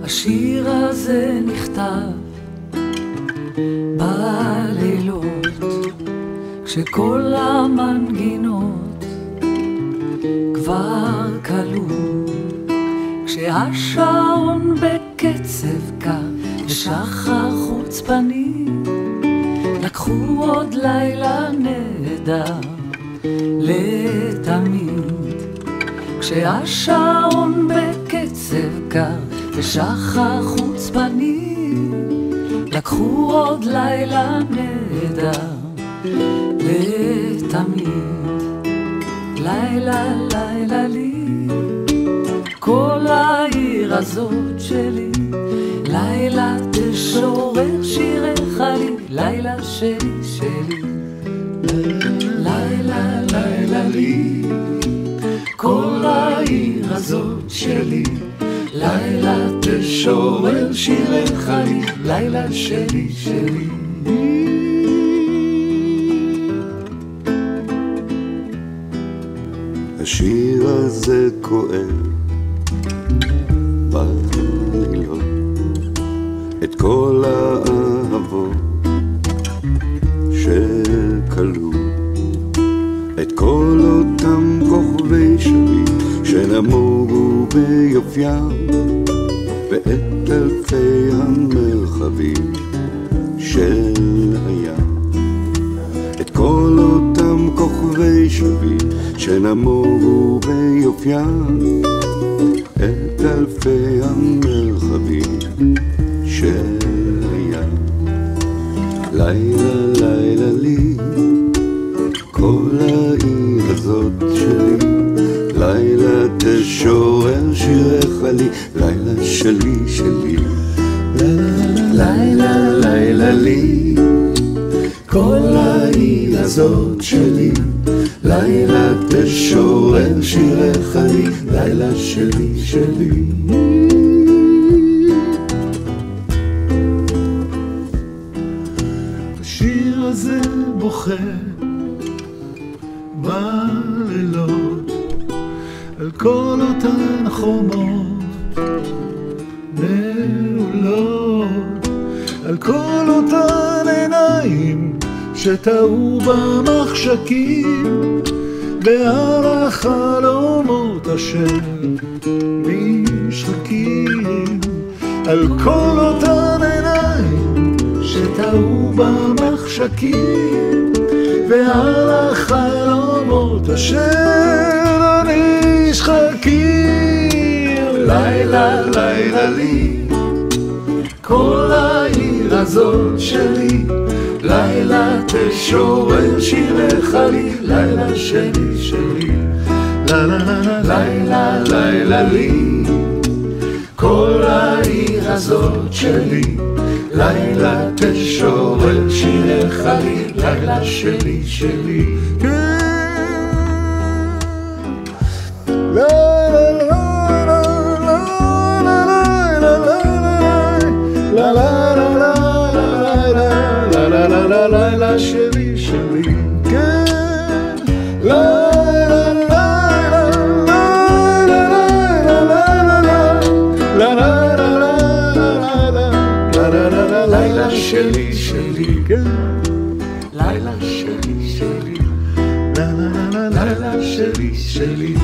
השיר הזה נכתב בלילות, כשכל המנגינות כבר כלו, כשהשעון בקצב קר ושחר חוצפני לקחו עוד לילה נהדר לתמיד. כשהשעון בקצב קר ושחר חוצפני לקחו עוד לילה נהדר לתמיד. לילה לילה לי כל העיר הזאת שלי, לילה תשורר שירך לי, לילה שלי שלי. לילה לילה לי כל העיר הזאת שלי, לילה תשורר שירך לי, לילה שלי שלי. השיר הזה כואב בלילות את כל האהבות שכלו, את כל אותם כוכבי שביט שנמוגו ביופיים, ואת אלפי המרחבים של הים, את כל אותם כוכבי שביט שנמוגו ביופיים, את אלפי המרחבים של הים. לילה לילה לי כל העיר הזאת שלי, לילה תשורר שירך לי, לילה שלי שלי. לילה לילה לי כל העיר הזאת שלי, לילה תשורר שירך לי, לילה שלי שלי. השיר הזה בוכה בלילות על כל אותן חומות נעולות, על כל אותן עיניים שטעו במחשכים, ועל החלומות אשר נשחקים, על כל אותן עיניים שטעו במחשכים, ועל החלומות אשר נשחקים. לילה לילה לי כל העיר הזאת שלי, לילה תשורר שירך לי, לילה שלי שלי. לילה לילה לי כל העיר הזאת שלי, לילה תשורר שירך לי, לילה שלי שלי. לילה שלי שלי, כן. לילה לילה לילה שלי שלי, כן. לילה שלי שלי, לילה שלי שלי.